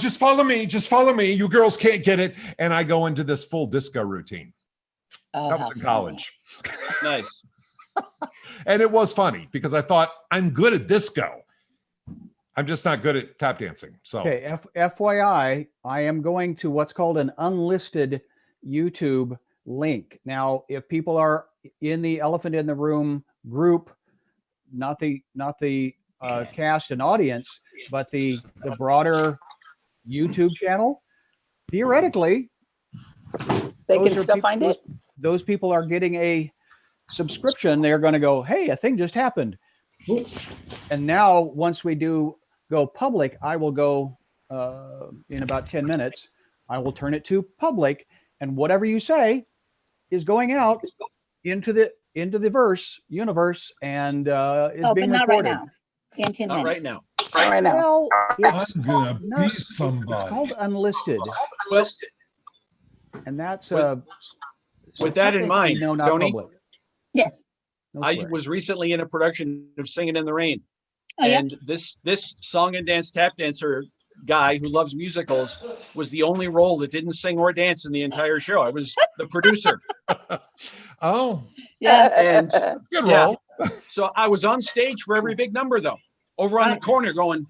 just follow me. Just follow me. You girls can't get it. And I go into this full disco routine. That was in college. Nice. And it was funny because I thought, I'm good at disco. I'm just not good at tap dancing. So, okay, FYI, I am going to what's called an unlisted YouTube link. Now, if people are in the Elephant in the Room group, not the cast and audience, but the broader YouTube channel, theoretically, They can still find it. Those people are getting a subscription. They're going to go, hey, a thing just happened. And now, once we do go public, I will go in about 10 minutes. I will turn it to public, and whatever you say is going out into the universe, and is being not recorded. right now. In 10 Not minutes. right now. Right now. Well, it's I'm gonna not- beat somebody. It's called unlisted, Well, and that's with that in mind, no, not Tony, public. Yes. No I swearing. was recently in a production of Singing in the Rain. Oh, yeah. And this song and dance tap dancer guy who loves musicals was the only role that didn't sing or dance in the entire show. I was the producer. Oh, Yeah. And good Yeah. role. so I was on stage for every big number though, over on the corner going,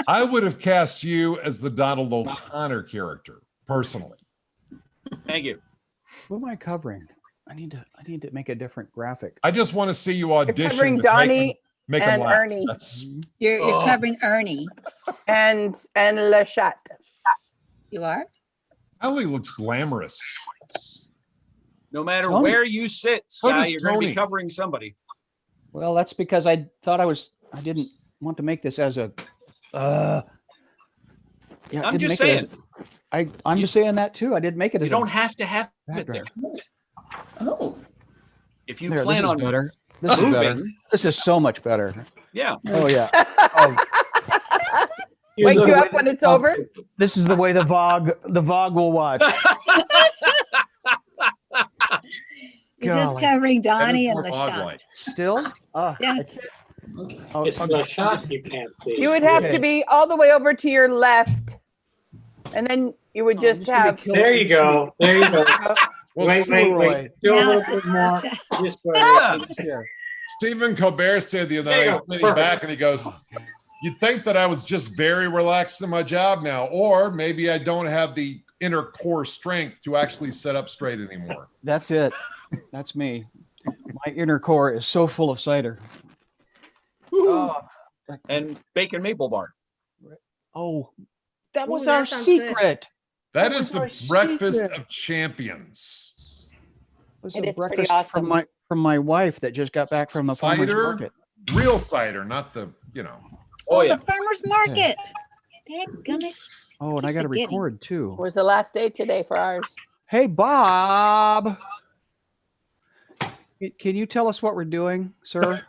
I would have cast you as the Donald O'Connor character, personally. thank you. Who am I covering? I need to make a different graphic. I just want to see you audition. covering with making- Donnie make 'em and laugh. Ernie. That's- You're Oh. covering Ernie. and Le Chat. You are? Ellie looks glamorous. No matter Tony. where you sit, So Sky, does you're going to Tony. be covering somebody. Well, that's because I thought I didn't want to make this as a. Yeah, I I'm didn't just make it saying. I'm just saying that too. I didn't make it as You don't have to have it there. background. Oh. If you There, plan this on is better. This is better. moving, This is so much better. yeah. Oh yeah. Oh, Wake the you way up when that- it's over. this is the way the VOG will watch. You're just Golly. covering Donnie That and is more LaShawn. bog-like. Still? Yeah. I can't. Oh, It's okay. the shot you can't see. You would have Okay. to be all the way over to your left, and then you would Oh, just I'm gonna be have. killed. There you go. There you go. Well, Wait. Roy. Do a Now- little bit more. Just go Yeah. Here. Stephen Colbert said the other There night, you he's go. sitting Perfect. back and he goes, you'd think that I was just very relaxed in my job now, or maybe I don't have the inner core strength to actually sit up straight anymore. That's it. That's me. My inner core is so full of cider. Oh, And bacon maple bar. that was Ooh, our that sounds good. secret. That That is was our the breakfast secret. of champions. It was It a is pretty breakfast awesome. from my wife that just got back from the farmer's Cider? market. Real cider, not the, you know. Oh, yeah. The farmer's market. Dadgummit. Oh, and I Keep got to forgetting. record too. Was the last day today for ours. Hey, Bob. Can you tell us what we're doing, sir?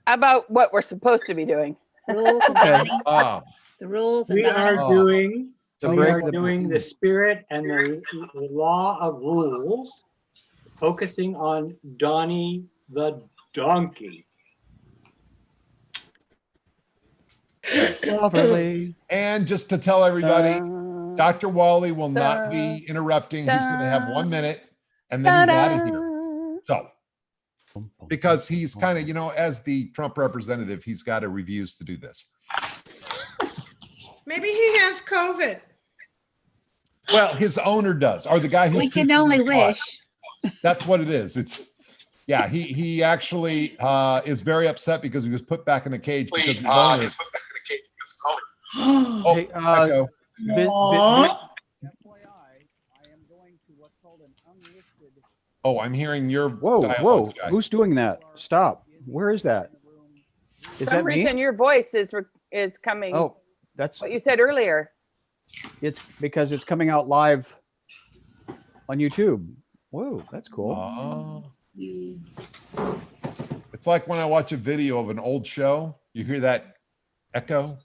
About what we're supposed to be doing. Rules and Okay. Donnie. Ah, The rules and We Donnie. are doing To we break are the- doing the spirit and the law of rules, focusing on Donnie the donkey. Lovely. and just to tell everybody, Dun, Dr. Wally will not be interrupting. He's going to have 1 minute and then he's out of here. dun. So, because he's kind of, you know, as the Trump representative, he's got to refuse to do this. Maybe he has COVID. Well, his owner does, or the guy who's We can teaching only the class. wish. That's what it is. It's, yeah, he actually is very upset because he was put back in the cage because his owner. Oh, Hey, echo. FYI, I am going to what's called an unlisted. Oh, I'm hearing your Whoa, dialogue, Sky. who's doing that? Stop. Where is that? For Is some that reason, me? your voice is coming. Oh, that's What you said earlier. it's because it's coming out live on YouTube. Whoa, that's cool. Oh. It's like when I watch a video of an old show, you hear that echo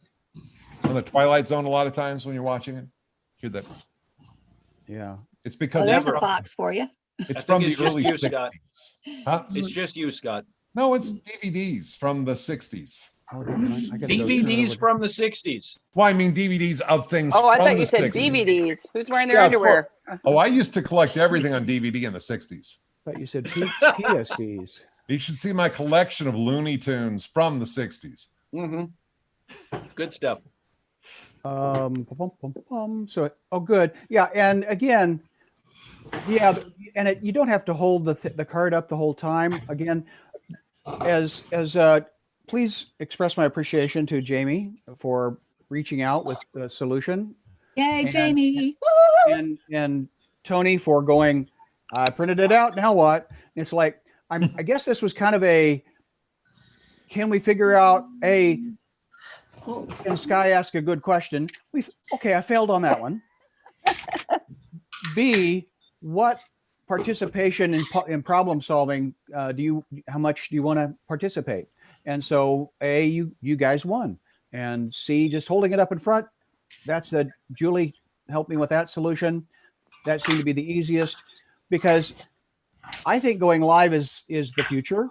on the Twilight Zone a lot of times when you're watching it. Hear that? Yeah. It's Well, because there's it's, a box for you. it's I from think the it's just early you, 60s. Scott. Huh? It's just you, Scott. No, it's DVDs from the 60s. Oh, I gotta go turn it DVDs over. from the 60s. Well, I mean DVDs of things Oh, I from thought the you said 60s. DVDs. Who's wearing their Yeah, underwear? Oh, I used to collect everything on DVD in the 60s. I thought you said TSDs. You should see my collection of Looney Tunes from the 60s. Good stuff. So, oh, good. Yeah, and again, yeah, and you don't have to hold the card up the whole time. Again, as please express my appreciation to Jamie for reaching out with the solution. Yay, And- Jamie. and Tony for going, I printed it out, now what? And it's like, I guess this was kind of a, can we figure out can Sky ask a good question? Okay, I failed on that one. B, what participation in problem solving how much do you want to participate? And so A, you guys won. And C, just holding it up in front, that's Julie helped me with that solution. That seemed to be the easiest because I think going live is the future.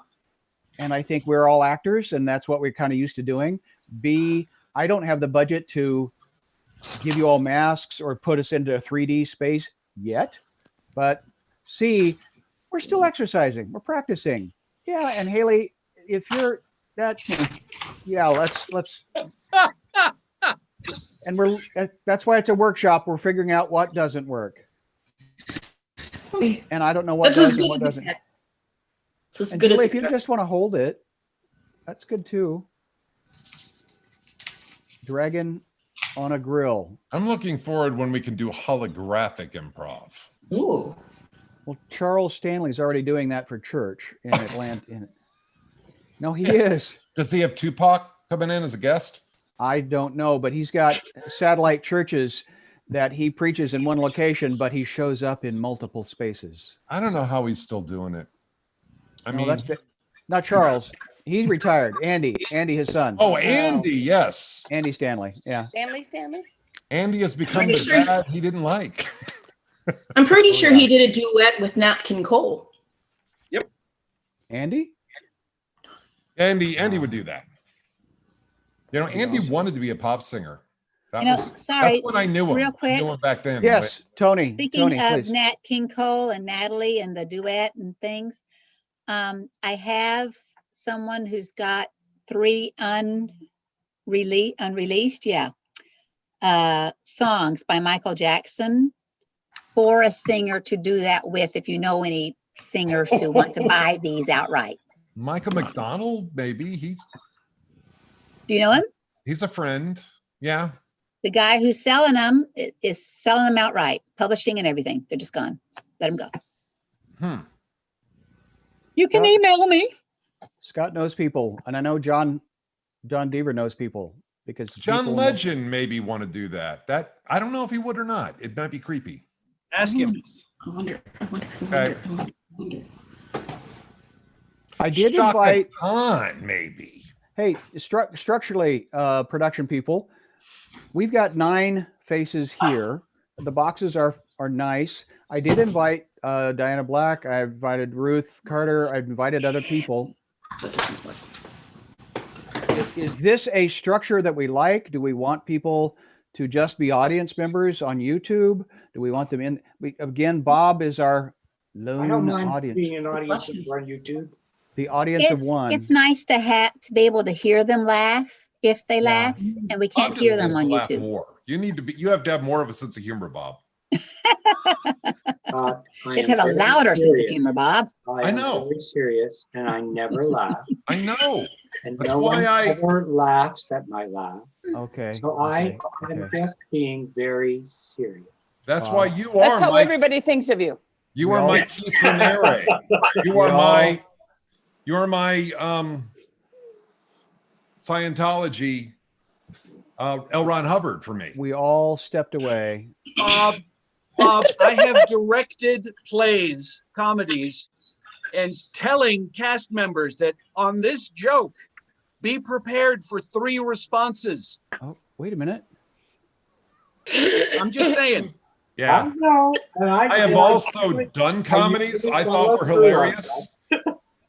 And I think we're all actors and that's what we're kind of used to doing. B, I don't have the budget to give you all masks or put us into a 3D space yet. But C, we're still exercising. We're practicing. Yeah. And Haley, if you're that, yeah, let's, and that's why it's a workshop. We're figuring out what doesn't work. And I don't know what does and what doesn't. It's as And good Julie, as if you just want to hold it, that's good too. Dragon on a grill. I'm looking forward when we can do holographic improv. Ooh. Well, Charles Stanley's already doing that for church in Atlanta. No, he is. Does he have Tupac coming in as a guest? I don't know, but he's got satellite churches that he preaches in one location, but he shows up in multiple spaces. I don't know how he's still doing it. I No, mean, that's it. Not Charles. He's retired. Andy, his son. oh, Andy, yes. Andy Stanley. Yeah. Stanley? Andy has become Pretty the sure- dad he didn't like. I'm pretty sure he did a duet with Nat King Cole. Andy? Andy would do that. You know, That'd be Andy awesome. wanted to be a pop singer. That You know, was, sorry, that's when I knew him. real I quick. knew him back then. Yes, Tony. Speaking Tony, of please. Nat King Cole and Natalie and the duet and things, I have someone who's got 3 unreleased, songs by Michael Jackson for a singer to do that with. If you know any singers who want to buy these outright, Michael McDonald, maybe do you know him? he's a friend. Yeah. The guy who's selling them is selling them outright, publishing and everything. They're just gone. Let them go. You can Yeah. email me. Scott knows people, and I know John Deaver knows people because John people- Legend maybe want to do that. That I don't know if he would or not. It might be creepy. Ask him. I wonder. I did Shaka invite. Khan, maybe. Hey, structurally, production people, we've got 9 faces here. The boxes are nice. I did invite Diana Black. I invited Ruth Carter. I've invited other people. Is this a structure that we like? Do we want people to just be audience members on YouTube? Do we want them in? Again, Bob is our I don't lone mind audience. being an audience member on YouTube. The audience of one. It's nice to be able to hear them laugh if they laugh, and we can't Bob hear just them on needs to laugh YouTube. More. You have to have more of a sense of humor, Bob. I You have am to have a very louder sense of serious. humor, Bob. I I know. am very serious, and I never laugh. I know. And That's no why one I- ever laughs at my laugh. Okay. So I okay, am okay. just being very serious. That's Wow. why you That's are how my everybody thinks of you. you We are all- my Keith Raniere. You are my Scientology L. Ron Hubbard for me. We all stepped away. Bob, I have directed plays, comedies, and telling cast members that on this joke, be prepared for 3 responses. Oh, wait a minute. I'm just saying. Yeah. I know. And I have also done comedies I thought were hilarious.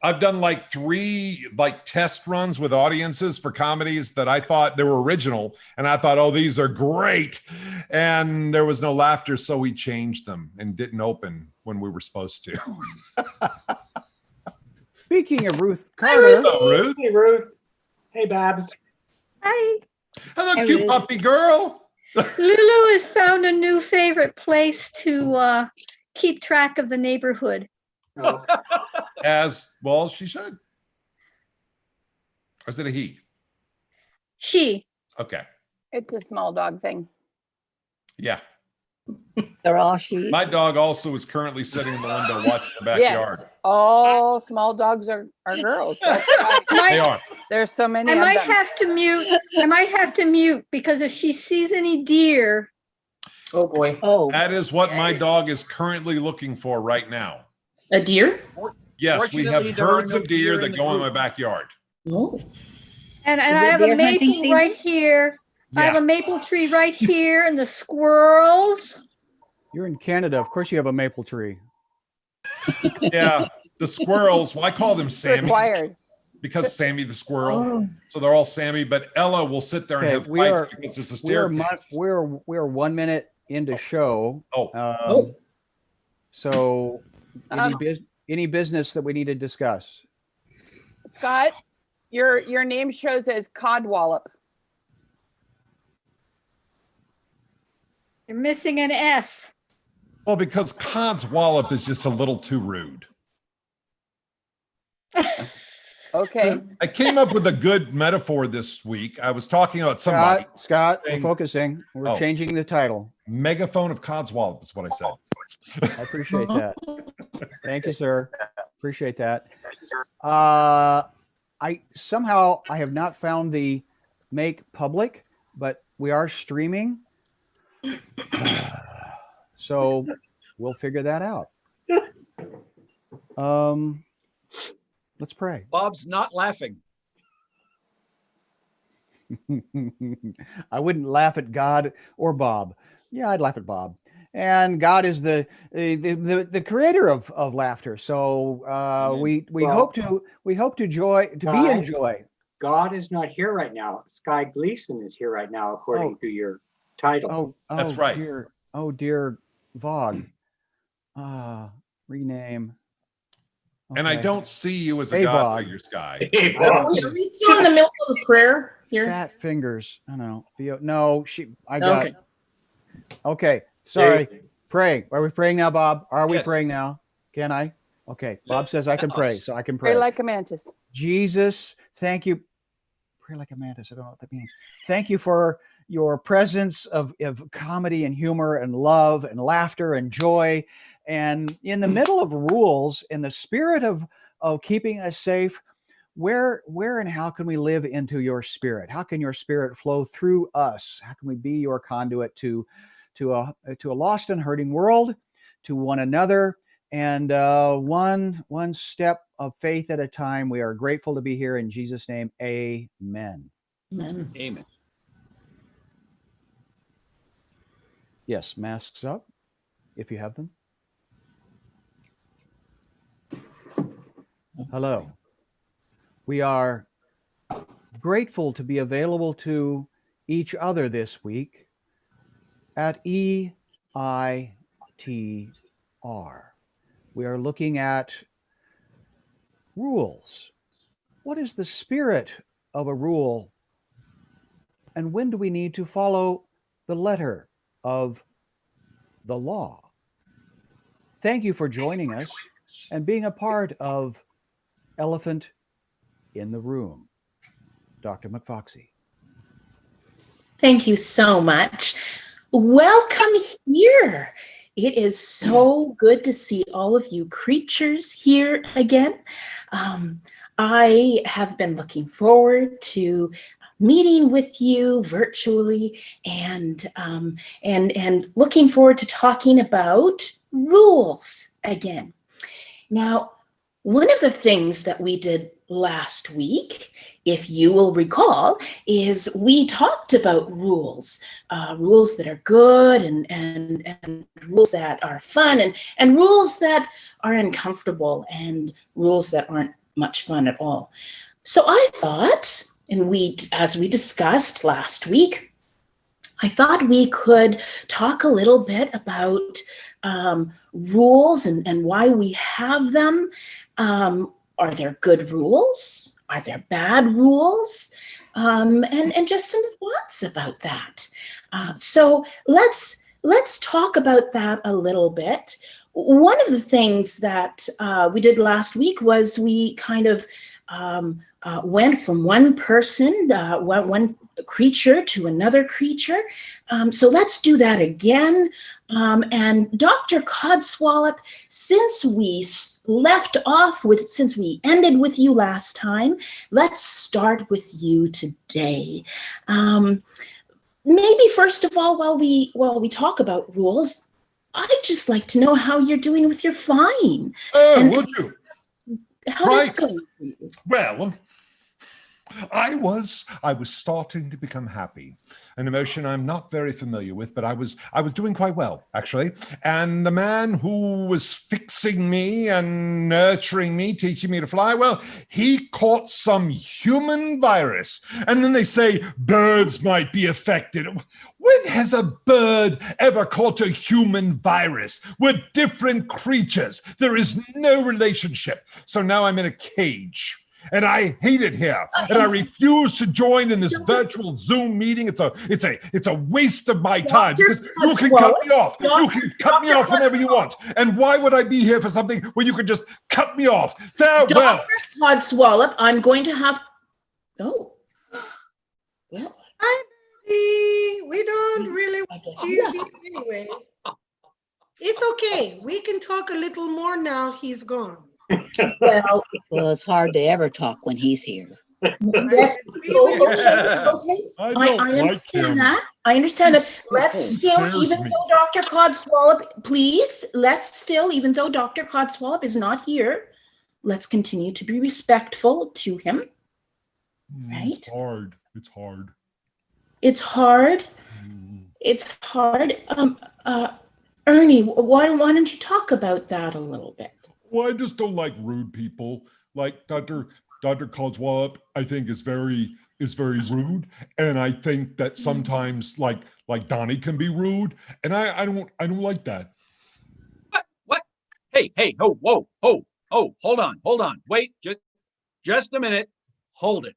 I've done like 3 like test runs with audiences for comedies that I thought they were original, and I thought, oh, these are great, and there was no laughter, so we changed them and didn't open when we were supposed to. Speaking of Ruth Carter, Hello, Ruth. Hey, Ruth. Hey, Babs. Hi. Hello, Hi, cute Ruth. puppy girl. Lulu has found a new favorite place to keep track of the neighborhood. Oh, As well, she should. Or is it a he? She. Okay. It's a small dog thing. Yeah. They're all she's. My dog also is currently sitting in the window watching the backyard. Yes, all small dogs are girls. That's why They are. there's so many I of might them. have to mute. I might have to mute because if she sees any deer, Oh boy. Oh, That is what my dog is currently looking for right now. A deer? Yes, we have Fortunately, there are herds no of deer deer in that the go in my group. backyard. Oh. and Is I it have a deer hunting maple right season? here. I have Yeah. a maple tree right here, and the squirrels. you're in Canada. Of course, you have a maple tree. Yeah. The squirrels, well, I call them It's Sammy required. because Sammy the squirrel. Oh. So they're all Sammy, but Ella will sit there and Okay, have we fights are because it's a we are staircase. we're 1 minute into show. Oh, Oh. So Um, any business that we need to discuss? Scott, your name shows as Codwallop. You're missing an S. well, because Cod's wallop is just a little too rude. Okay. I came up with a good metaphor this week. I was talking about somebody. Scott, we're saying- focusing. We're Oh. changing the title. Megaphone of Cod's wallop is what I said. I appreciate that. Thank you, sir. Appreciate that. I have not found the make public, but we are streaming. So we'll figure that out. Let's pray. Bob's not laughing. I wouldn't laugh at God or Bob. Yeah, I'd laugh at Bob. And God is the creator of laughter. So we Well, hope to be in guys, joy. God is not here right now. Sky Gleason is here right now, according to your title. That's right. Dear Vogue. Rename. And I Okay. don't see you as a Hey, God Vog. figure, Sky. Are we still in the middle of a prayer here? Fat fingers. I don't know. No, I got. Okay. Okay. Sorry. Dave, Pray. Are we praying now, Bob? Are we Yes. praying now? Can I? Okay. Bob says I can pray, us. so I can pray. Pray like a mantis. Jesus, thank you. Pray like a mantis. I don't know what that means. Thank you for your presence of comedy and humor and love and laughter and joy. And in the middle of rules, in the spirit of keeping us safe, where and how can we live into your spirit? How can your spirit flow through us? How can we be your conduit to a lost and hurting world, to one another, and one step of faith at a time? We are grateful to be here in Jesus' name. Amen. Amen. Amen. Yes, masks up if you have them. Hello. We are grateful to be available to each other this week at EITR. We are looking at rules. What is the spirit of a rule? And when do we need to follow the letter of the law? Thank you for joining us and being a part of Elephant in the Room. Dr. McFoxy. Thank you so much. Welcome here. It is so good to see all of you creatures here again. I have been looking forward to meeting with you virtually and looking forward to talking about rules again. Now, one of the things that we did last week, if you will recall, is we talked about rules, rules that are good and rules that are fun and rules that are uncomfortable and rules that aren't much fun at all. So I thought, and as we discussed last week, I thought we could talk a little bit about rules and why we have them. Are there good rules? Are there bad rules? And just some thoughts about that. So let's talk about that a little bit. One of the things that we did last week was we kind of went from one person, one creature to another creature. So let's do that again. And Dr. Codswallop, since we since we ended with you last time, let's start with you today. Maybe first of all, while we talk about rules, I'd just like to know how you're doing with your flying. Oh, would you? How that's going for you. Well, I was starting to become happy, an emotion I'm not very familiar with, but I was doing quite well, actually. And the man who was fixing me and nurturing me, teaching me to fly, well, he caught some human virus. And then they say birds might be affected. When has a bird ever caught a human virus? We're different creatures. There is no relationship. So now I'm in a cage. And I hate it here, and I refuse to join in this virtual Zoom meeting. It's a waste of my time because you can cut me off. You can cut me off whenever you want. And why would I be here for something where you can just cut me off? Farewell. Dr. Codswallop, I'm going to have. Oh, well. Hi, Betty. We don't really want you here anyway. It's okay. We can talk a little more now he's gone. Well, It's hard to ever talk when he's here. that's okay. I I understand that. I understand that. Let's still, even though Dr. Codswallop, please, even though Dr. Codswallop is not here, let's continue to be respectful to him. Right? It's hard. It's hard. It's hard. It's hard. Ernie, why don't you talk about that a little bit? Well, I just don't like rude people. Like Dr. Codswallop, I think is very rude, and I think that sometimes like Donnie can be rude, and I don't like that. What? Hey, whoa, hold on. Wait, just a minute. Hold it.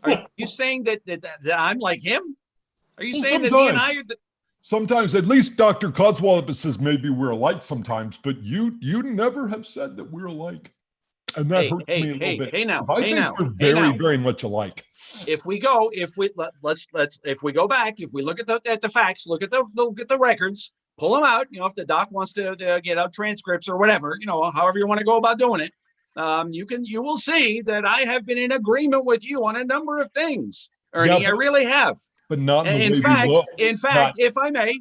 Are you saying that I'm like him? Are you saying that he and I are Sometimes, at least Dr. Codswallop says maybe we're alike sometimes, but you never have said that we're alike. And that hurts me a little bit. I think we're very much alike. If we go back, if we look at the facts, look at the records, pull them out, if the doc wants to get out transcripts or whatever, however you want to go about doing it, you will see that I have been in agreement with you on a number of things, Ernie. I really have. But not in fact, if I may,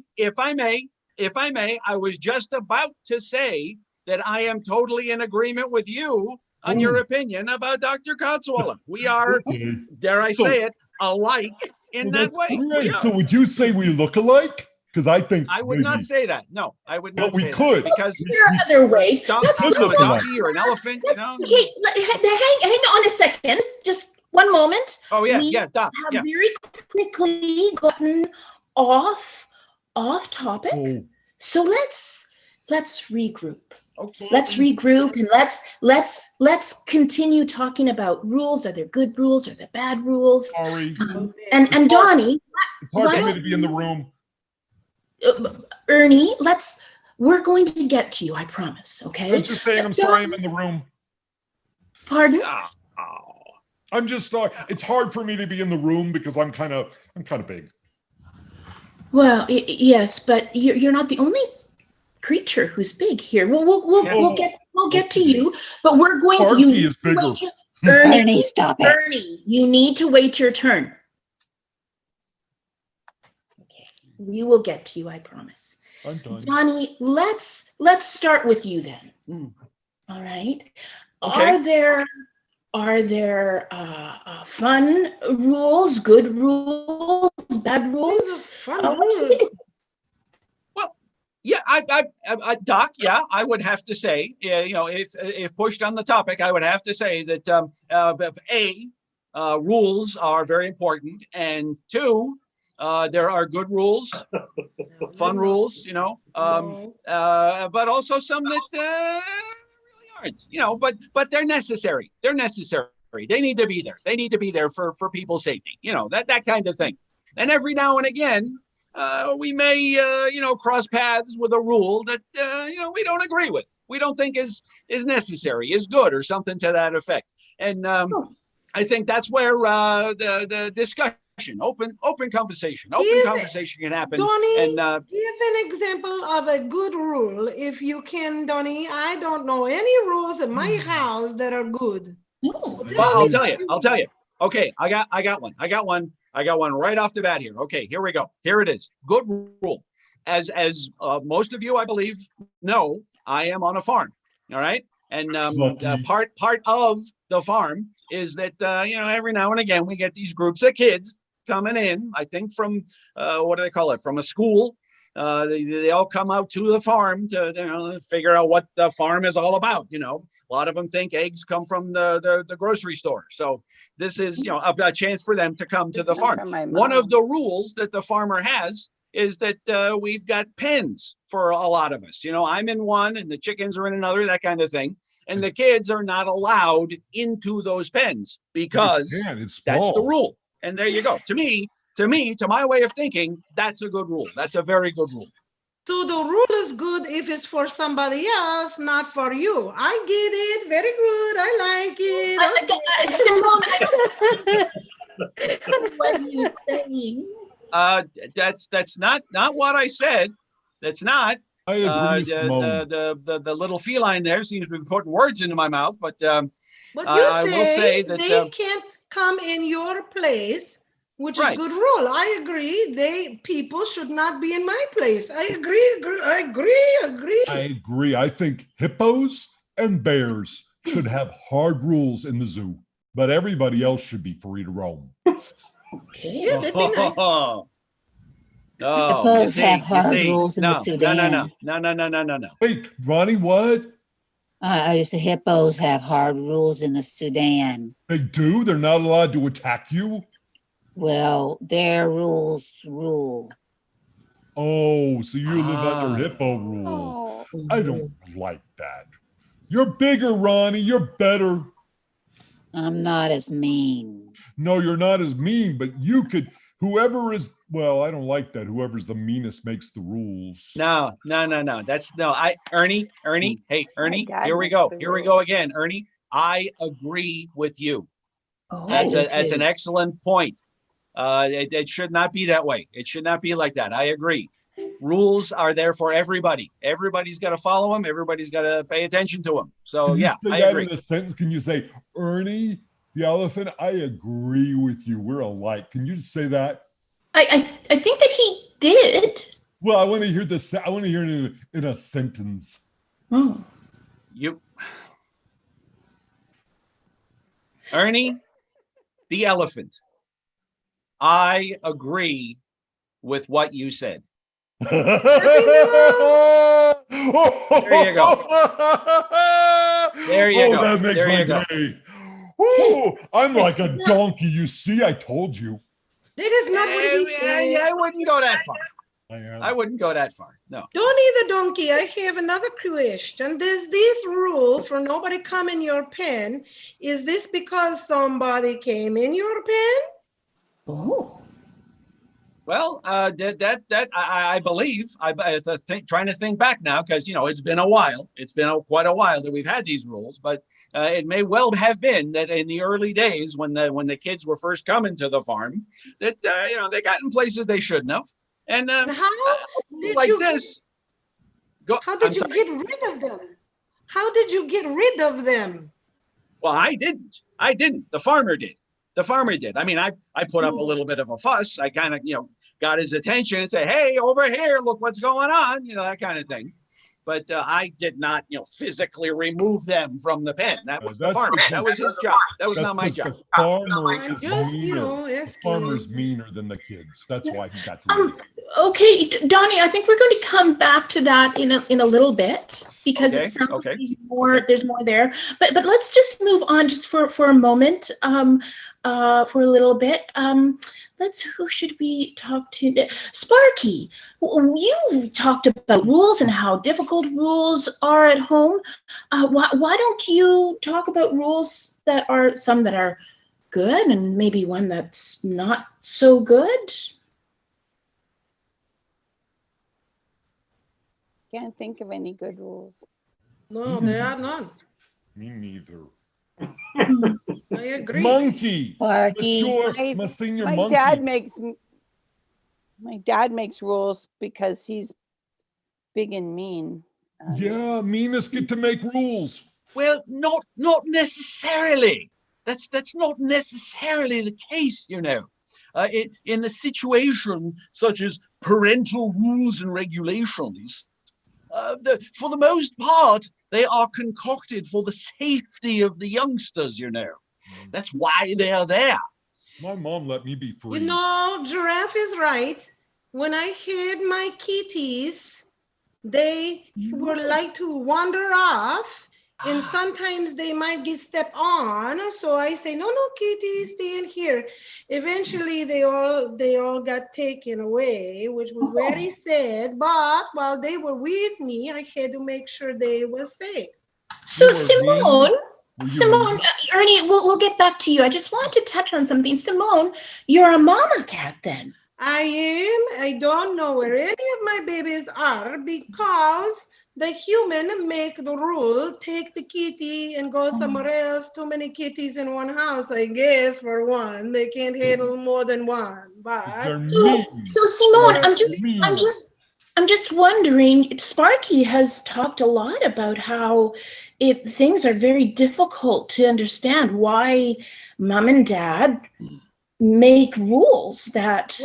I was just about to say that I am totally in agreement with you on your opinion about Dr. Codswallop. We are, dare I say it, alike in that way. Great. So would you say we look alike? Because I think I would not say that. No, I would not. But we could, because there are other ways. Let's a donkey or an elephant. Okay, hang on a second. Just one moment. Oh yeah, we Doc. Have very quickly gotten off topic. So let's regroup. Okay. Let's regroup and let's continue talking about rules. Are there good rules? Are there bad rules? Sorry. And Donnie, it's hard for me to be in the room. Ernie, we're going to get to you, I promise. Okay. I'm just saying I'm sorry I'm in the room. Pardon? I'm just sorry. It's hard for me to be in the room because I'm kind of big. Well, yes, but you're not the only creature who's big here. We'll get to you, but we're going. Archie is bigger. Ernie, stop it. Ernie, you need to wait your turn. Okay, we will get to you. I promise. I'm done. Donnie, let's start with you then. All right. Okay. Are there fun rules, good rules, bad rules? Fun rules. Yeah, Doc. Yeah, I would have to say, if pushed on the topic, I would have to say that rules are very important, and two, there are good rules, fun rules, but also some that really aren't, but they're necessary. They're necessary. They need to be there. They need to be there for people's safety, that kind of thing. And every now and again, we may, cross paths with a rule that, we don't agree with. We don't think is necessary, is good, or something to that effect. And I think that's where the discussion, open conversation can happen. Donny, and give an example of a good rule, if you can, Donny. I don't know any rules in my house that are good. Well, I'll tell you. Okay, I got one right off the bat here. Okay, here we go. Here it is. Good rule. As most of you, I believe, know, I am on a farm. All right, and part of the farm is that every now and again we get these groups of kids coming in. I think from what do they call it? From a school. They all come out to the farm to figure out what the farm is all about. A lot of them think eggs come from the grocery store. So this is a chance for them to come to the farm. One of the rules that the farmer has is that we've got pens for a lot of us. I'm in one and the chickens are in another, that kind of thing. And the kids are not allowed into those pens because that's the rule. And there you go. To my way of thinking, that's a good rule. That's a very good rule. So the rule is good if it's for somebody else, not for you. I get it. Very good. I like it. Simone, what are you saying? That's not what I said. That's not. I agree. The little feline there seems to be putting words into my mouth, but you I will say that they can't come in your place, which is good rule. I agree. People should not be in my place. I agree. I think hippos and bears should have hard rules in the zoo, but everybody else should be free to roam. Okay. Yeah, that'd be nice. Hippos have hard rules in the Sudan. No. Wait, Ronnie, what? I just said hippos have hard rules in the Sudan. They do? They're not allowed to attack you? Well, their rules rule. Oh, so you live under hippo rule. Oh. I don't like that. You're bigger, Ronnie. You're better. I'm not as mean. No, you're not as mean, but you could, whoever is, well, I don't like that. Whoever's the meanest makes the rules. No. Ernie, hey, Ernie, here we go. Here we go again, Ernie. I agree with you. That's an excellent point. It should not be that way. It should not be like that. I agree. Rules are there for everybody. Everybody's got to follow them. Everybody's got to pay attention to them. So yeah, I agree. In a sentence, can you say, Ernie, the elephant, I agree with you. We're alike. Can you just say that? I think that he did. Well, I want to hear this. I want to hear it in a sentence. Oh. Ernie, the elephant. I agree with what you said. There you go. There you go. That makes my day. Ooh, I'm like a donkey. You see, I told you. That is not what he said. I wouldn't go that far. I wouldn't go that far. No. Donny the donkey, I have another question. Does this rule for nobody come in your pen, is this because somebody came in your pen? Oh. Well, I believe, trying to think back now, because, it's been a while. It's been quite a while that we've had these rules, but it may well have been that in the early days when the kids were first coming to the farm, that, they got in places they shouldn't have. And how did like you this. How did you get rid of them? How did you get rid of them? Well, I didn't. The farmer did. I mean, I put up a little bit of a fuss. I kind of, got his attention and say, hey, over here, look what's going on, that kind of thing. But I did not, physically remove them from the pen. That was the farmer. That was his job. That was not my job. The farmer is meaner. The farmer's meaner than the kids. That's why he got to Okay, Donnie, I think we're going to come back to that in a little bit because Okay, it sounds okay, like there's more there. But let's just move on just for a moment, for a little bit. Who should we talk to? Sparky, you've talked about rules and how difficult rules are at home. Why don't you talk about rules that are some that are good and maybe one that's not so good? Can't think of any good rules. No, there are none. Me neither. I agree. Monkey. Sparky. Monsieur, my senior My monkey. dad makes rules because he's big and mean. Yeah, meanest get to make rules. Well, not necessarily. That's not necessarily the case, you know. In a situation such as parental rules and regulations, for the most part, they are concocted for the safety of the youngsters, you know. That's why they are there. My mom let me be free. You know, Giraffe is right. When I had my kitties, they would like to wander off, and sometimes they might get stepped on. So I say, no, kitties, stay in here. Eventually, they all got taken away, which was very sad. But while they were with me, I had to make sure they were safe. So Simone, Ernie, we'll get back to you. I just want to touch on something. Simone, you're a mama cat then. I am. I don't know where any of my babies are because the human make the rule, take the kitty and go somewhere else. Too many kitties in one house, I guess, for one. They can't handle more than one. But so Simone, I'm just wondering, Sparky has talked a lot about how things are very difficult to understand why mom and dad make rules that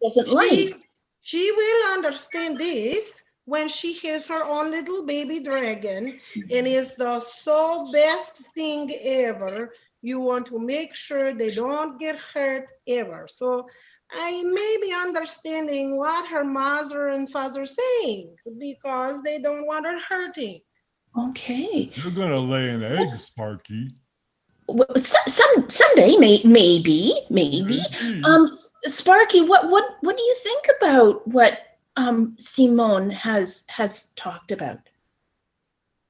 doesn't like. She will understand this when she has her own little baby dragon, and it's the best thing ever. You want to make sure they don't get hurt ever. So I may be understanding what her mother and father are saying because they don't want her hurting. Okay. You're gonna lay an egg, Sparky. Well, someday, maybe. Sparky, what do you think about what Simone has talked about?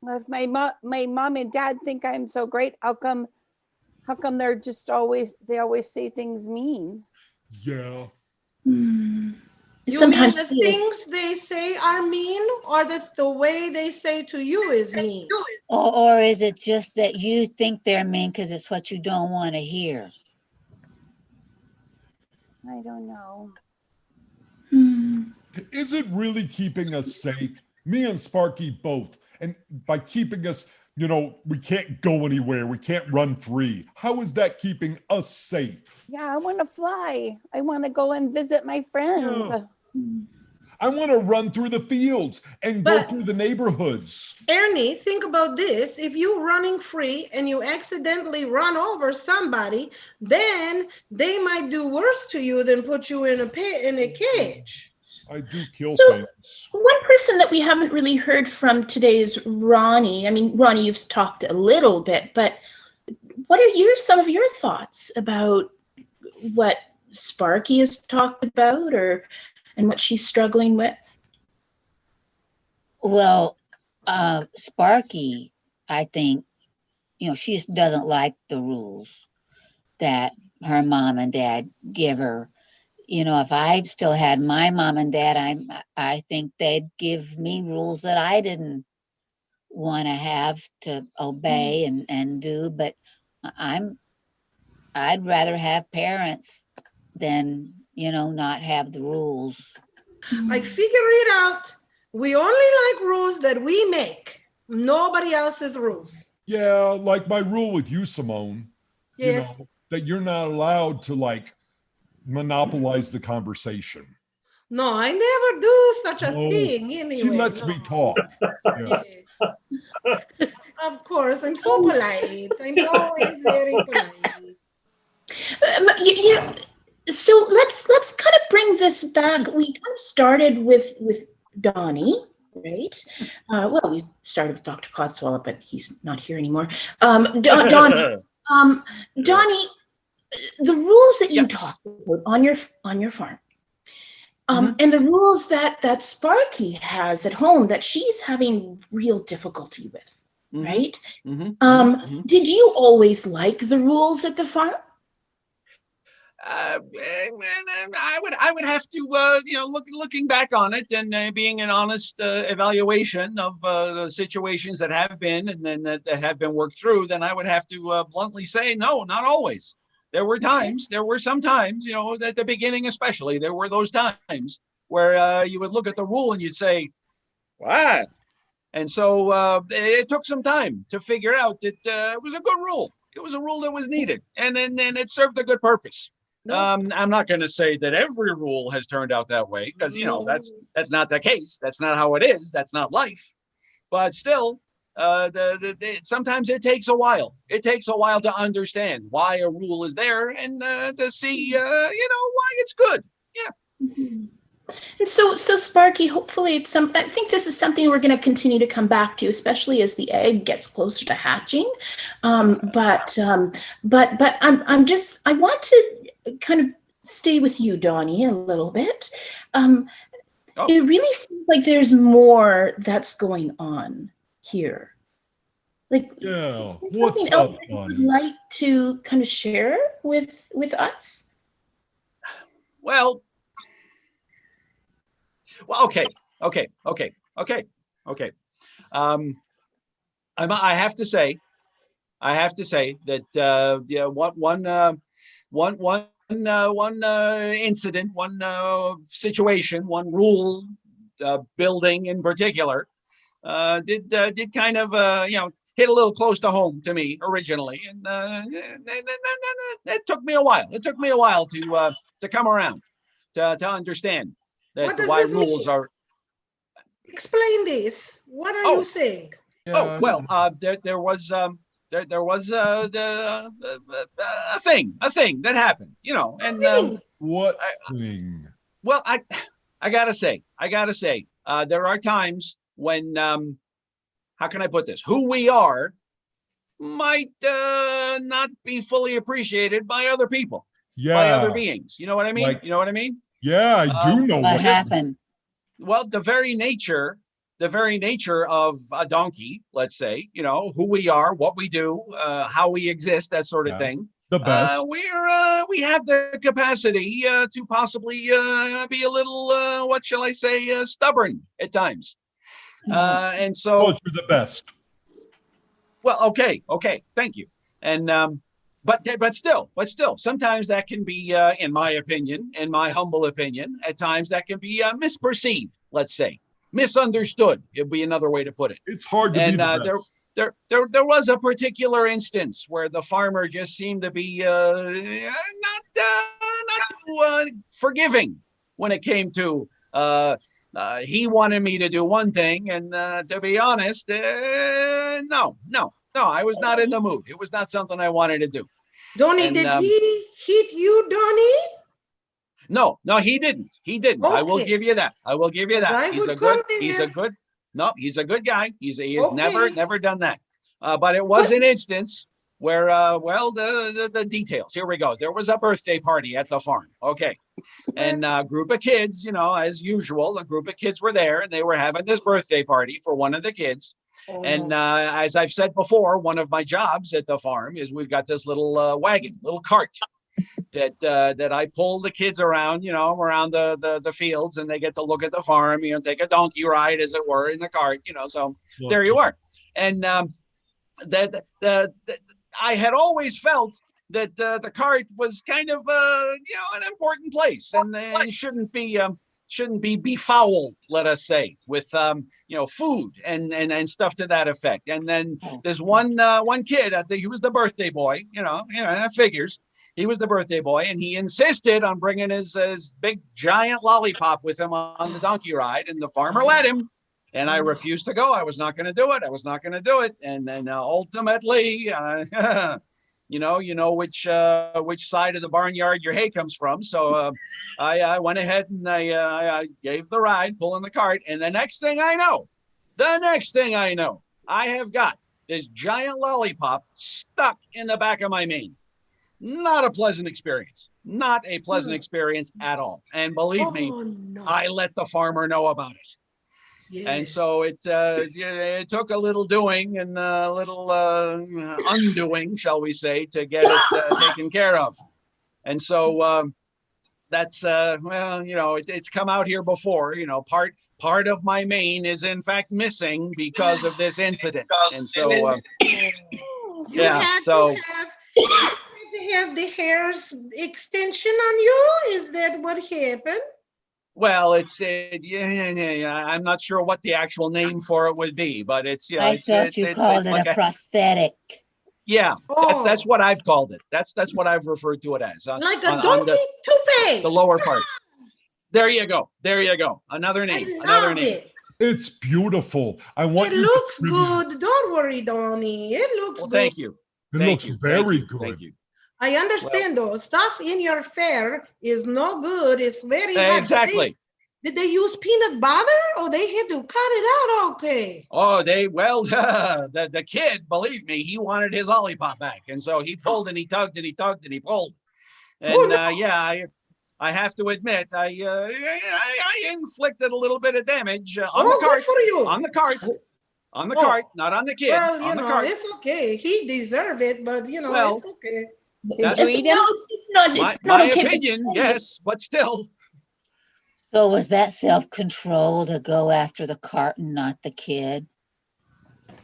If my mom and dad think I'm so great, how come they're just always say things mean? Yeah. You mean the things they say are mean, or that the way they say to you is mean? Or is it just that you think they're mean because it's what you don't want to hear? I don't know. Is it really keeping us safe? Me and Sparky both. And by keeping us, we can't go anywhere. We can't run free. How is that keeping us safe? Yeah, I want to fly. I want to go and visit my friends. Yeah. I want to run through the fields and go through the neighborhoods. Ernie, think about this. If you're running free and you accidentally run over somebody, then they might do worse to you than put you in a cage. I do kill things. One person that we haven't really heard from today is Ronnie. I mean, Ronnie, you've talked a little bit, but what are some of your thoughts about what Sparky has talked about and what she's struggling with? Well, Sparky, I think, she just doesn't like the rules that her mom and dad give her. If I still had my mom and dad, I think they'd give me rules that I didn't want to have to obey and do. But I'd rather have parents than, not have the rules. I figure it out. We only like rules that we make. Nobody else's rules. Yeah, like my rule with you, Simone. Yes. That you're not allowed to monopolize the conversation. No, I never do such a thing anyway. She lets me talk. Yeah. Of course, I'm so polite. I'm always very polite. So let's kind of bring this back. We kind of started with Donnie, right? Well, we started with Dr. Codswallop, but he's not here anymore. Donnie, Donnie, the rules that you talked about on your farm, and the rules that Sparky has at home that she's having real difficulty with, right? Did you always like the rules at the farm? I would have to, looking back on it and being an honest evaluation of the situations that have been and then that have been worked through, then I would have to bluntly say, no, not always. There were some times, at the beginning especially, there were those times where you would look at the rule and you'd say, what? And so it took some time to figure out that it was a good rule. It was a rule that was needed, and then it served a good purpose. I'm not going to say that every rule has turned out that way, because that's not the case. That's not how it is. That's not life. But still, sometimes it takes a while. It takes a while to understand why a rule is there and to see, why it's good. Yeah. And so Sparky, hopefully I think this is something we're going to continue to come back to, especially as the egg gets closer to hatching. But I want to kind of stay with you, Donnie, a little bit. It really seems like there's more that's going on here. Like, what's up, Donnie? Would like to kind of share with us? Well, okay. I have to say that one incident, one situation, one rule building in particular did kind of hit a little close to home to me originally, and it took me a while. It took me a while to come around to understand that why rules are. Explain this. What are you saying? There was a thing that happened, and what thing? Well, I gotta say, there are times when, how can I put this? Who we are might not be fully appreciated by other people, by other beings. You know what I mean? Yeah, I do know what happened. Well, the very nature of a donkey, let's say, who we are, what we do, how we exist, that sort of thing. The best. We have the capacity to possibly be a little, what shall I say, stubborn at times. And so. Well, you're the best. Well, okay, thank you. And but still, sometimes that can be, in my humble opinion, at times that can be misperceived. Let's say misunderstood. It'd be another way to put it. It's hard to be the best. There was a particular instance where the farmer just seemed to be not too forgiving when it came to. He wanted me to do one thing, and to be honest, no, I was not in the mood. It was not something I wanted to do. Donnie, did he hit you, Donnie? No, he didn't. Okay. I will give you that. He's a good guy. He has never done that. But it was an instance where, the details. Here we go. There was a birthday party at the farm. Okay. And a group of kids, as usual, a group of kids were there and they were having this birthday party for one of the kids. And as I've said before, one of my jobs at the farm is we've got this little little cart that I pull the kids around, around the fields, and they get to look at the farm, take a donkey ride, as it were, in the cart, so there you are. And I had always felt that the cart was kind of an important place, and shouldn't be befouled, let us say, with food and stuff to that effect. And then there's one kid, I think he was the birthday boy, that figures. He was the birthday boy, and he insisted on bringing his big giant lollipop with him on the donkey ride, and the farmer let him. And I refused to go. I was not going to do it. And then ultimately, you know which side of the barnyard your hay comes from. So I went ahead and I gave the ride, pulling the cart, and the next thing I know, I have got this giant lollipop stuck in the back of my mane. Not a pleasant experience. Not a pleasant experience at all. And believe me, no. I let the farmer know about it. Yeah. And so it took a little doing and a little undoing, shall we say, to get it taken care of. And so that's well, it's come out here before. Part of my mane is in fact missing because of this incident. And so You had to have the hair's extension on you? Is that what happened? well, I'm not sure what the actual name for it would be, but it's I thought you called it like a prosthetic. Yeah, Oh. that's what I've called it. That's what I've referred to it as. Like a on donkey toupee. the lower part. There you go. Another I name. love it. It's beautiful. I want It you to looks contribute. good. Don't worry, Donnie. It looks Well, good. thank you. It Thank looks you. very Thank you. good. Thank you. I understand though. Stuff in your fare is no good. It's very hard. Exactly. Did they use peanut butter or they had to cut it out? Okay. Oh, the kid, believe me, he wanted his lollipop back, and so he pulled and he tugged and he tugged and he pulled, and Oh, no. I have to admit, I inflicted a little bit of damage on Oh, the cart, good for you. on the cart, Oh. not on the kid. Well, on the cart. it's okay. He deserved it, but Well, it's okay. Did you eat him? No, it's not. It's not My okay. opinion, yes, but still. So was that self-control to go after the cart and not the kid?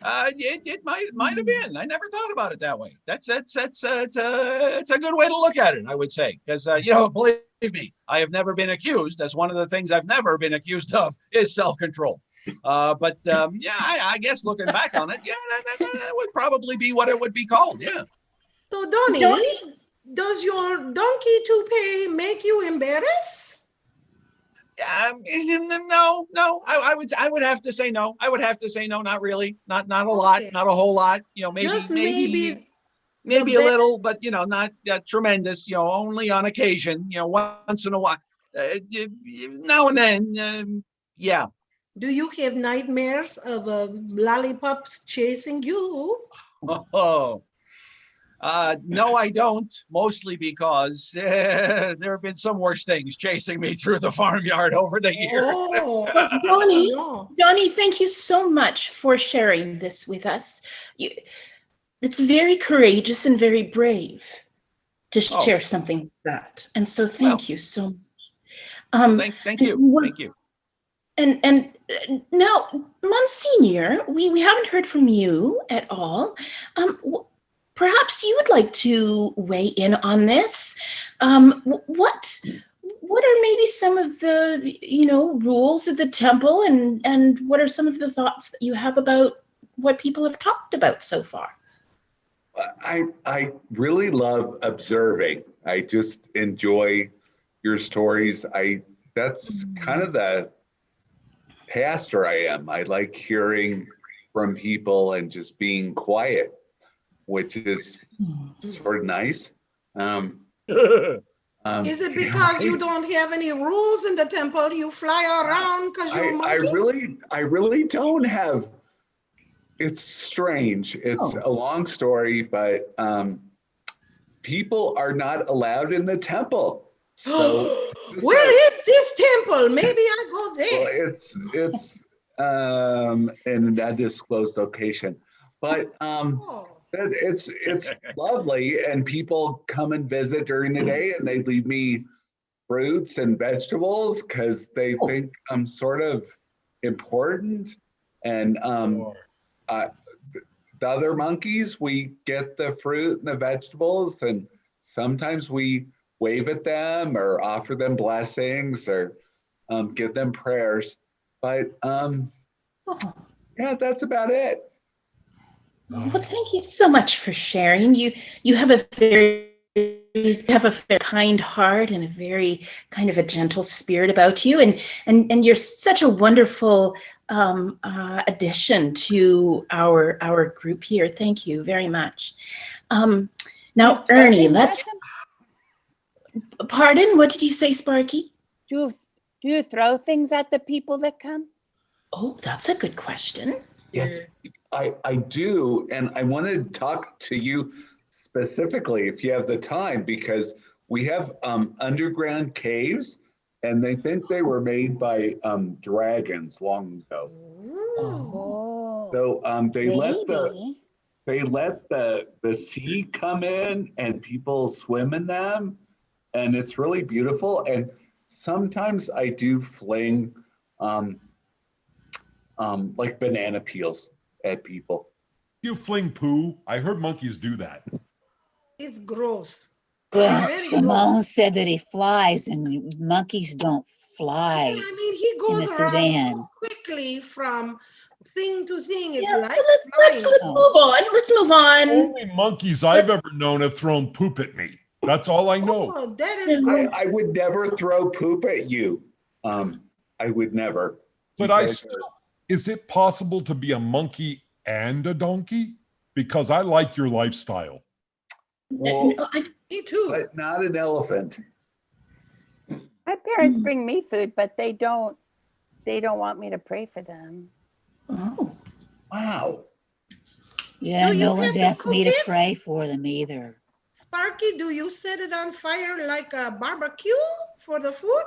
It might have been. I never thought about it that way. It's a good way to look at it, I would say, because believe me, I have never been accused. That's one of the things I've never been accused of is self-control. But I guess looking back on it, that would probably be what it would be called. Yeah. So, Donnie, does your donkey toupee make you embarrassed? No. I would have to say no. I would have to say no. Not really. Not a lot. Okay. Not a whole lot. Just Maybe the a little, but not tremendous. Only on occasion. Once in a while. Now and then. Yeah. Do you have nightmares of lollipops chasing you? Oh. No, I don't. Mostly because there have been some worse things chasing me through the farmyard over the years. Oh, But Donnie, no. Donnie, thank you so much for sharing this with us. It's very courageous and very brave to share something like that. And so thank you so much. Thank you. Thank you. And now, Monsignor, we haven't heard from you at all. Perhaps you would like to weigh in on this. What are maybe some of the rules of the temple, and what are some of the thoughts that you have about what people have talked about so far? I really love observing. I just enjoy your stories. That's kind of the pastor I am. I like hearing from people and just being quiet, which is sort of nice. Is it because you don't have any rules in the temple? You fly around because you're a monkey? I really don't have. It's strange. It's a long story, but people are not allowed in the temple. So where is this temple? Maybe I go there. Well, it's in an undisclosed location, but it's lovely, and people come and visit during the day, and they leave me fruits and vegetables because they think I'm sort of important. And the other monkeys, we get the fruit and the vegetables, and sometimes we wave at them or offer them blessings or give them prayers. But yeah, that's about it. Well, thank you so much for sharing. You have a very kind heart and a very kind of a gentle spirit about you, and you're such a wonderful addition to our group here. Thank you very much. Now, throw Ernie, things at let's. Pardon? What did you say, Sparky? Do you throw things at the people that come? Oh, that's a good question. Yes, I do. And I want to talk to you specifically if you have the time, because we have underground caves and they think they were made by dragons long ago. Oh, So maybe. they let the sea come in and people swim in them, and it's really beautiful. And sometimes I do fling like banana peels at people. You fling poo. I heard monkeys do that. It's gross. Well, Very Simone gross. said that he flies and monkeys don't fly I mean, he in the goes around Sudan. so quickly from thing to thing. It's Yeah, like let's flying. move on. Let's move on. Only monkeys I've ever known have thrown poop at me. That's all I know. Oh, that is gross. I would never throw poop at you. I would never. But I still, is it possible to be a monkey and a donkey? Because I like your lifestyle. Well, Me too. but not an elephant. My parents bring me food, but they don't want me to pray for them. Oh. Wow. Yeah, Do you no one's have to asked me to cook it? pray for them either. Sparky, do you set it on fire like a barbecue for the food?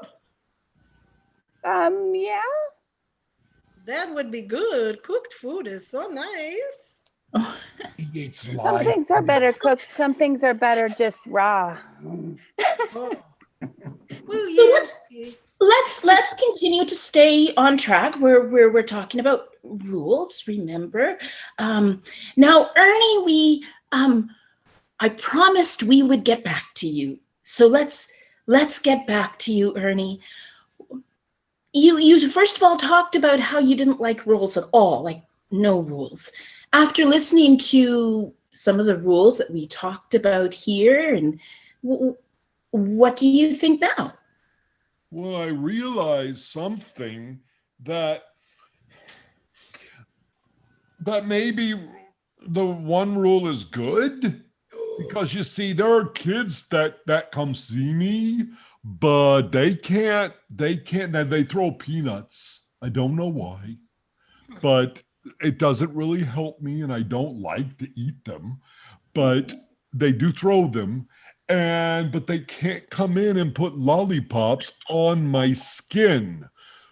Yeah. That would be good. Cooked food is so nice. He eats Some live. things are better cooked. Some things are better just raw. Oh. Well, So yes. let's continue to stay on track. We're talking about rules. Remember, now Ernie, I promised we would get back to you. So let's get back to you, Ernie. You first of all talked about how you didn't like rules at all, like no rules. After listening to some of the rules that we talked about here, and what do you think now? Well, I realized something that maybe the one rule is good, because you see, there are kids that come see me, but they can't, they throw peanuts. I don't know why, but it doesn't really help me, and I don't like to eat them, but they do throw them. But they can't come in and put lollipops on my skin.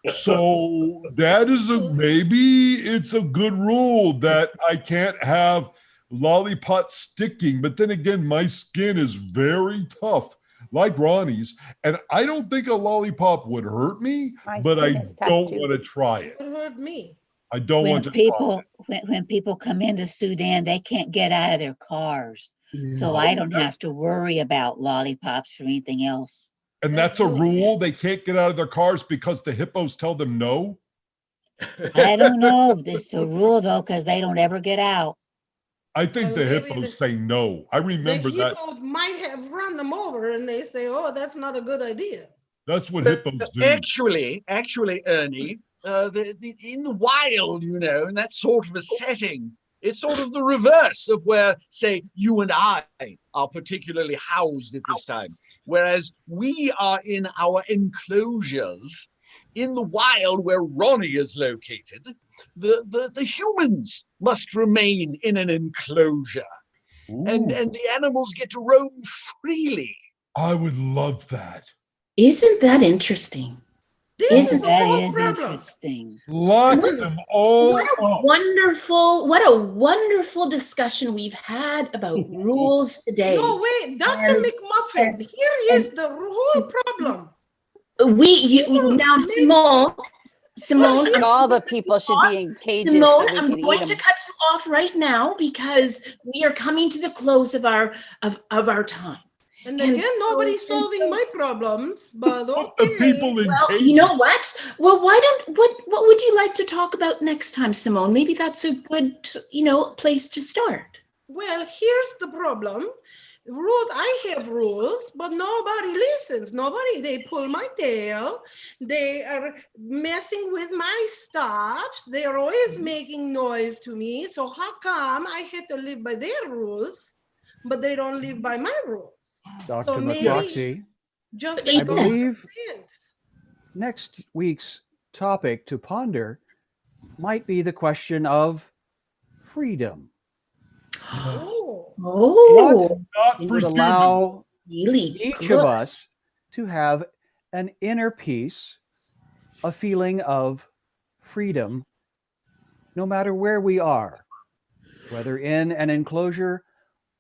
So that is maybe it's a good rule that I can't have lollipop sticking. But then again, my skin is very tough, like Ronnie's. And I don't think a lollipop would hurt me, My but skin I is tough don't too. want to try it. It hurt me. I don't When want to try people it. when people come into Sudan, they can't get out of their cars. So I don't have to worry about lollipops or anything else. And that's a rule. They can't get out of their cars because the hippos tell them no. I don't know. This is a rule though, because they don't ever get out. I think Well, the maybe hippos say no. I remember the that. hippo might have run them over and they say, oh, that's not a good idea. That's what hippos do. Actually, Ernie, in the wild, in that sort of a setting, it's sort of the reverse of where, say, you and I are particularly housed at this time. Whereas we are in our enclosures. In the wild where Ronnie is located, the humans must remain in an enclosure. And the animals get to roam freely. I would love that. Isn't that interesting? This is the That whole is problem. interesting. Lock them all What a up. wonderful discussion we've had about rules today. No, wait, Dr. McMuffin, here is the whole problem. Now, Simone, I think all the people should be in cages Simone, so we I'm can going eat to them. cut you off right now because we are coming to the close of our time. And again, nobody's solving my problems, but okay. The people in Well, cages. you know what? Well, what would you like to talk about next time, Simone? Maybe that's a good, place to start. Well, here's the problem. Rules, I have rules, but nobody listens. They pull my tail. They are messing with my stuff. They are always making noise to me. So how come I have to live by their rules, but they don't live by my rules. Dr. So maybe- McFoxy, Just I because believe hint. next week's topic to ponder might be the question of freedom. Oh, Oh, Not It for would humans. allow really each good. of us to have an inner peace, a feeling of freedom, no matter where we are, whether in an enclosure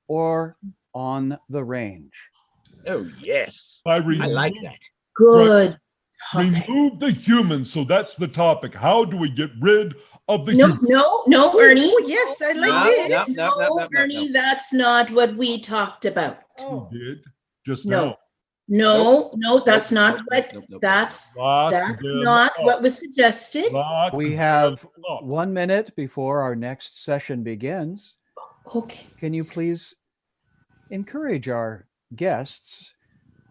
or on the range. Oh, yes. I I like that. Good topic. Remove the humans. So that's the topic. How do we get rid of the No, humans? no, Ernie. oh, yes, I like No, this. no. Ernie, that's not what we talked about. Oh, We did just No. now. No, that's Nope, not what, nope. that's Lock that's them not up. what was suggested. Lock We them have up. 1 minute before our next session begins. Okay. Can you please encourage our guests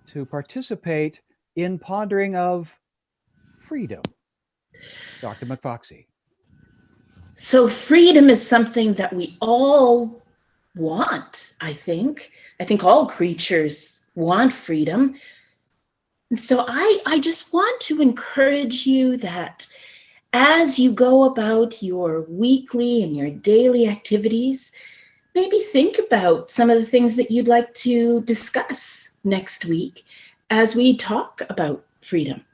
to participate in pondering of freedom? Dr. McFoxy. So freedom is something that we all want, I think. I think all creatures want freedom. And so I just want to encourage you that as you go about your weekly and your daily activities, maybe think about some of the things that you'd like to discuss next week as we talk about freedom.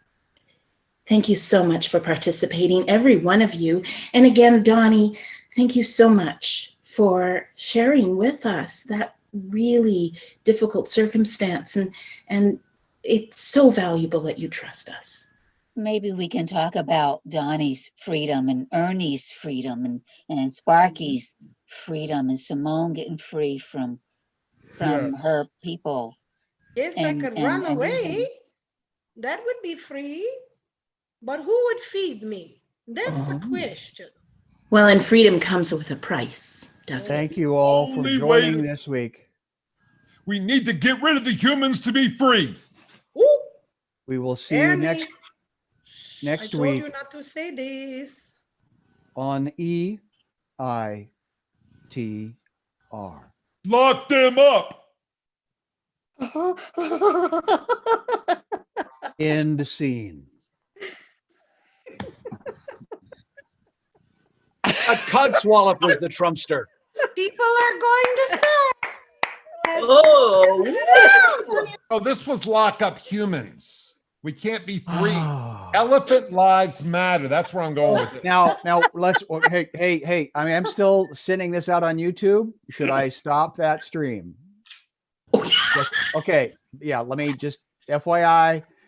Thank you so much for participating, every one of you. And again, Donnie, thank you so much for sharing with us that really difficult circumstance. And it's so valuable that you trust us. Maybe we can talk about Donnie's freedom and Ernie's freedom and Sparky's freedom and Simone getting free from her people. if I And- could and- run and away, even- that would be free. But who would feed me? That's the Oh. question. Well, and freedom comes with a price, doesn't it? Thank you all for Only way joining to- this week. We need to get rid of the humans to be free. Ooh, We will see you Ernie. next I told week you not to say this. on EITR. Lock them up. End scene. A Codswallop was the Trumpster. People are going to say. Oh, Oh, this was lock up humans. We can't be free. Ah. Elephant lives matter. That's where I'm going with it. Now let's. Hey! I mean, I'm still sending this out on YouTube. Should I stop that stream? oh yeah. Okay. Yeah. Let me just FYI.